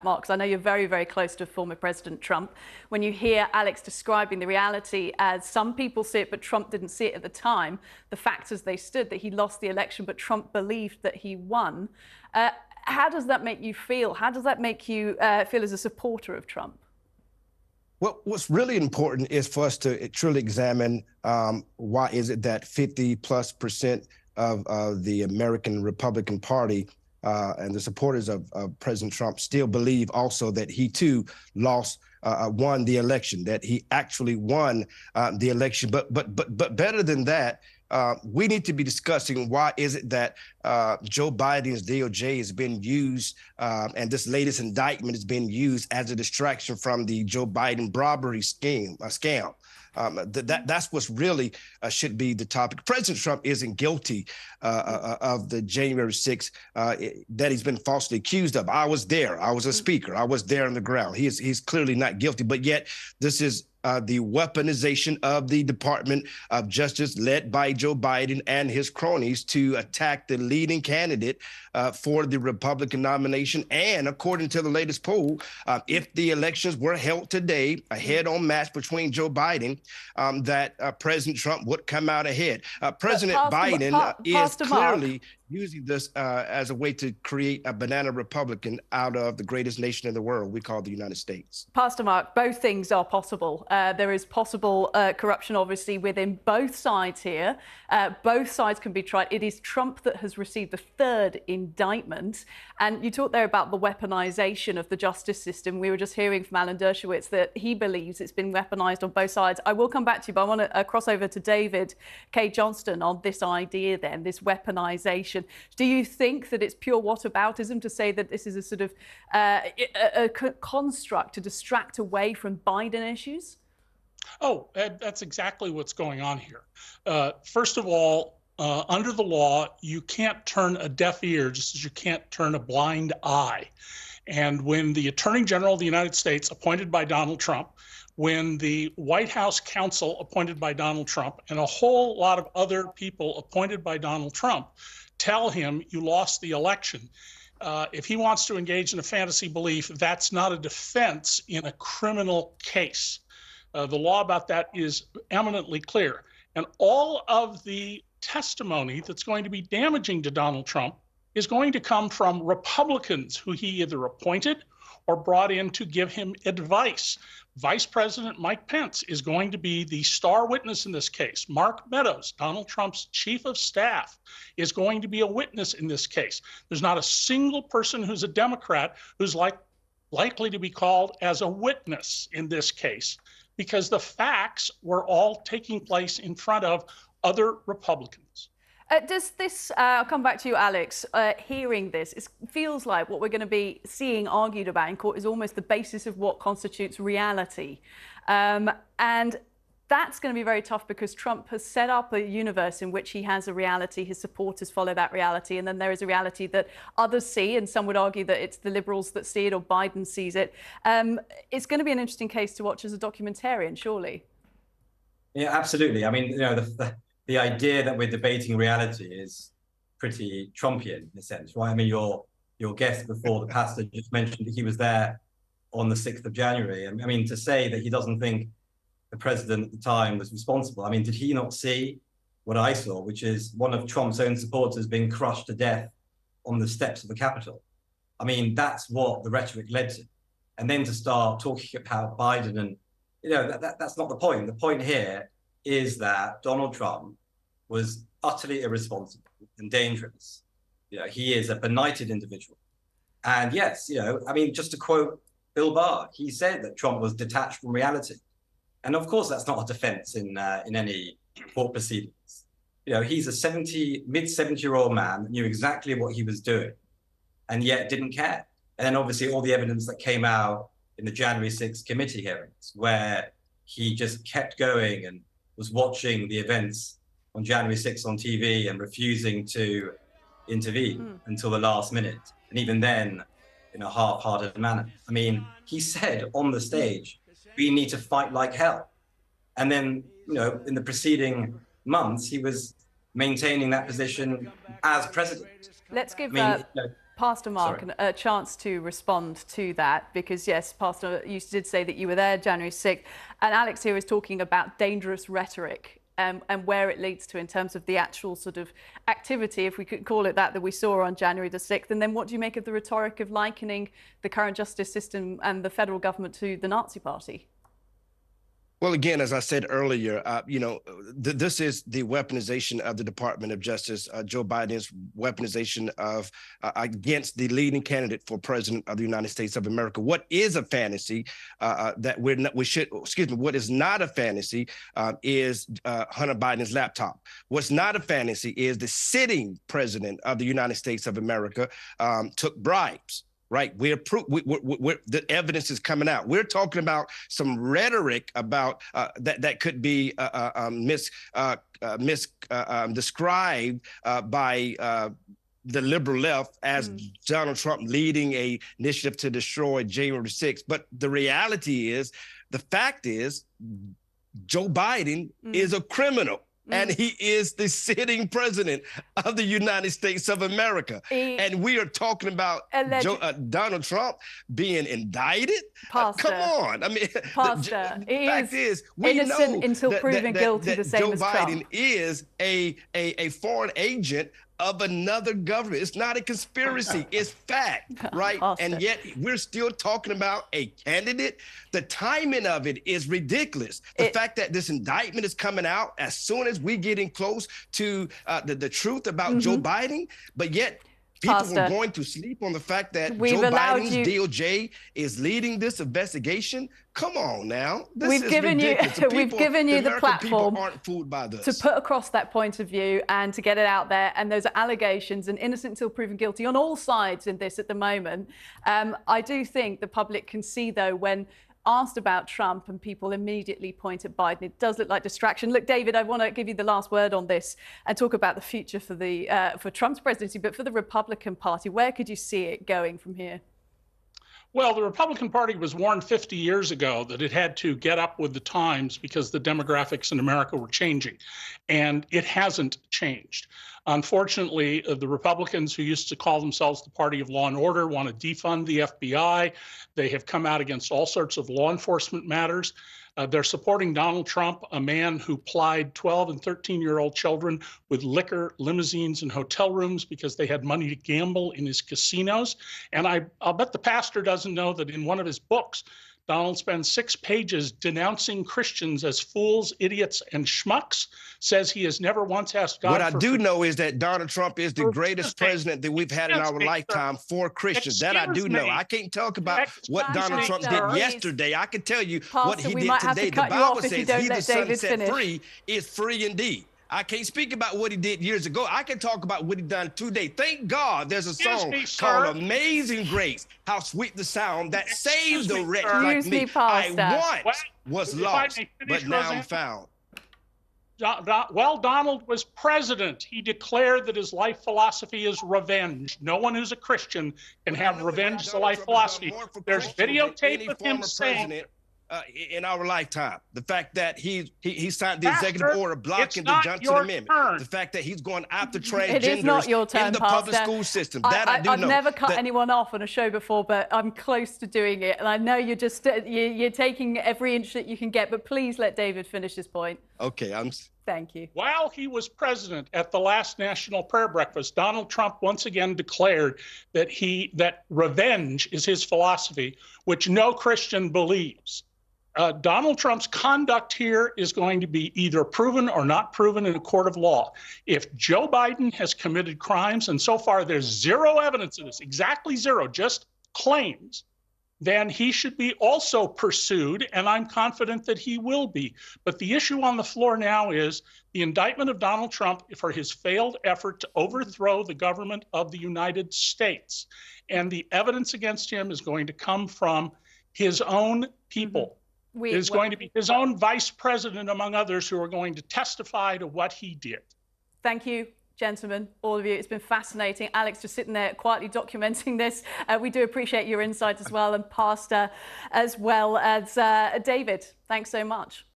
Mark, because I know you're very, very close to former President Trump. When you hear Alex describing the reality as some people see it, but Trump didn't see it at the time, the facts as they stood, that he lost the election, but Trump believed that he won. How does that make you feel? How does that make you feel as a supporter of Trump? Well, what's really important is for us to truly examine why is it that 50+% of the American Republican Party and the supporters of President Trump still believe also that he too won the election, that he actually won the election. But better than that, we need to be discussing why is it that Joe Biden's DOJ has been used and this latest indictment has been used as a distraction from the Joe Biden bribery scam. That's what's really should be the topic. President Trump isn't guilty of the January 6th that he's been falsely accused of. I was there. I was a speaker. I was there on the ground. He's clearly not guilty. But yet this is the weaponization of the Department of Justice led by Joe Biden and his cronies to attack the leading candidate for the Republican nomination. And according to the latest poll, if the elections were held today, a head-on match between Joe Biden, that President Trump would come out ahead. President Biden is clearly using this as a way to create a banana Republican out of the greatest nation in the world we call the United States. Pastor Mark, both things are possible. There is possible corruption, obviously, within both sides here. Both sides can be tried. It is Trump that has received the third indictment. And you talked there about the weaponization of the justice system. We were just hearing from Alan Dershowitz that he believes it's been weaponized on both sides. I will come back to you, but I want to cross over to David K. Johnston on this idea then, this weaponization. Do you think that it's pure whataboutism to say that this is a sort of a construct to distract away from Biden issues? Oh, that's exactly what's going on here. First of all, under the law, you can't turn a deaf ear just as you can't turn a blind eye. And when the Attorney General of the United States, appointed by Donald Trump, when the White House counsel appointed by Donald Trump, and a whole lot of other people appointed by Donald Trump tell him you lost the election, if he wants to engage in a fantasy belief, that's not a defense in a criminal case. The law about that is eminently clear. And all of the testimony that's going to be damaging to Donald Trump is going to come from Republicans who he either appointed or brought in to give him advice. Vice President Mike Pence is going to be the star witness in this case. Mark Meadows, Donald Trump's chief of staff, is going to be a witness in this case. There's not a single person who's a Democrat who's likely to be called as a witness in this case, because the facts were all taking place in front of other Republicans. Does this, I'll come back to you, Alex, hearing this, it feels like what we're going to be seeing argued about in court is almost the basis of what constitutes reality. And that's going to be very tough because Trump has set up a universe in which he has a reality, his supporters follow that reality, and then there is a reality that others see, and some would argue that it's the liberals that see it or Biden sees it. It's going to be an interesting case to watch as a documentarian, surely. Yeah, absolutely. I mean, you know, the idea that we're debating reality is pretty Trumpian in a sense, right? I mean, your guest before, the pastor, just mentioned that he was there on the 6th of January. I mean, to say that he doesn't think the president at the time was responsible, I mean, did he not see what I saw, which is one of Trump's own supporters being crushed to death on the steps of the Capitol? I mean, that's what the rhetoric led to. And then to start talking about Biden and, you know, that's not the point. The point here is that Donald Trump was utterly irresponsible and dangerous. You know, he is a benighted individual. And yes, you know, I mean, just to quote Bill Barr, he said that Trump was detached from reality. And of course, that's not a defense in any court proceedings. You know, he's a mid-70-year-old man that knew exactly what he was doing and yet didn't care. And then obviously all the evidence that came out in the January 6th committee hearings, where he just kept going and was watching the events on January 6th on TV and refusing to intervene until the last minute. And even then, in a half-hearted manner. I mean, he said on the stage, we need to fight like hell. And then, you know, in the preceding months, he was maintaining that position as president. Let's give Pastor Mark, Sorry. a chance to respond to that, because yes, Pastor, you did say that you were there January 6th, and Alex here is talking about dangerous rhetoric and where it leads to in terms of the actual sort of activity, if we could call it that we saw on January the 6th. And then what do you make of the rhetoric of likening the current justice system and the federal government to the Nazi Party? Well, again, as I said earlier, this is the weaponization of the Department of Justice, Joe Biden's weaponization of against the leading candidate for president of the United States of America. What is a fantasy what is not a fantasy is Hunter Biden's laptop. What's not a fantasy is the sitting president of the United States of America took bribes. Right, the evidence is coming out. We're talking about some rhetoric about that could be described by the liberal left as Donald Trump leading a initiative to destroy January 6th. But the reality is, the fact is, Joe Biden is a criminal. And he is the sitting president of the United States of America. And we are talking about Donald Trump being indicted? Pastor, come on. I mean, Pastor, the fact is, we innocent know until proven guilty, the same Joe as Biden Trump is a foreign agent of another government. It's not a conspiracy, it's fact, right? And yet we're still talking about a candidate. The timing of it is ridiculous. The fact that this indictment is coming out as soon as we getting close to the truth about Joe Biden, but yet people were going to sleep on the fact that Joe Biden's DOJ is leading this investigation. Come on now. We've given you the platform aren't fooled by this. to put across that point of view and to get it out there. And those are allegations, and innocent until proven guilty on all sides in this at the moment. I do think the public can see, though, when asked about Trump and people immediately point at Biden, it does look like distraction. Look, David, I want to give you the last word on this and talk about the future for Trump's presidency, but for the Republican Party. Where could you see it going from here? Well, the Republican Party was warned 50 years ago that it had to get up with the times because the demographics in America were changing, and it hasn't changed. Unfortunately, the Republicans, who used to call themselves the party of law and order, want to defund the FBI. They have come out against all sorts of law enforcement matters. They're supporting Donald Trump, a man who plied 12 and 13-year-old children with liquor, limousines, and hotel rooms because they had money to gamble in his casinos. And I'll bet the pastor doesn't know that in one of his books, Donald spends 6 pages denouncing Christians as fools, idiots, and schmucks, says he has never once asked God. What I do know is that Donald Trump is the greatest president that we've had in our lifetime for Christians. That I do know. I can't talk about what Donald Trump did yesterday. I can tell you what he did today. The Bible says, he the Son set free is free indeed. I can't speak about what he did years ago. I can talk about what he done today. Thank God there's a song called Amazing Grace, how sweet the sound that saved the wretch like me. I once was lost, but now I'm found. Well, Donald was president. He declared that his life philosophy is revenge. No one who's a Christian can have revenge as a life philosophy. There's videotape of him saying, in our lifetime, the fact that he signed the executive order blocking the Johnson Amendment, the fact that he's going after transgenders in the public school system, that I do know. I've never cut anyone off on a show before, but I'm close to doing it, and I know you're just you're taking every inch that you can get. But please let David finish his point. Okay, Thank you. While he was president at the last National Prayer Breakfast, Donald Trump once again declared that revenge is his philosophy, which no Christian believes. Donald Trump's conduct here is going to be either proven or not proven in a court of law. If Joe Biden has committed crimes, and so far there's zero evidence of this, exactly zero, just claims, then he should be also pursued, and I'm confident that he will be. But the issue on the floor now is the indictment of Donald Trump for his failed effort to overthrow the government of the United States. And the evidence against him is going to come from his own people. It is going to be his own vice president, among others, who are going to testify to what he did. Thank you, gentlemen, all of you. It's been fascinating. Alex, just sitting there quietly documenting this. We do appreciate your insight as well, and Pastor as well as David. Thanks so much.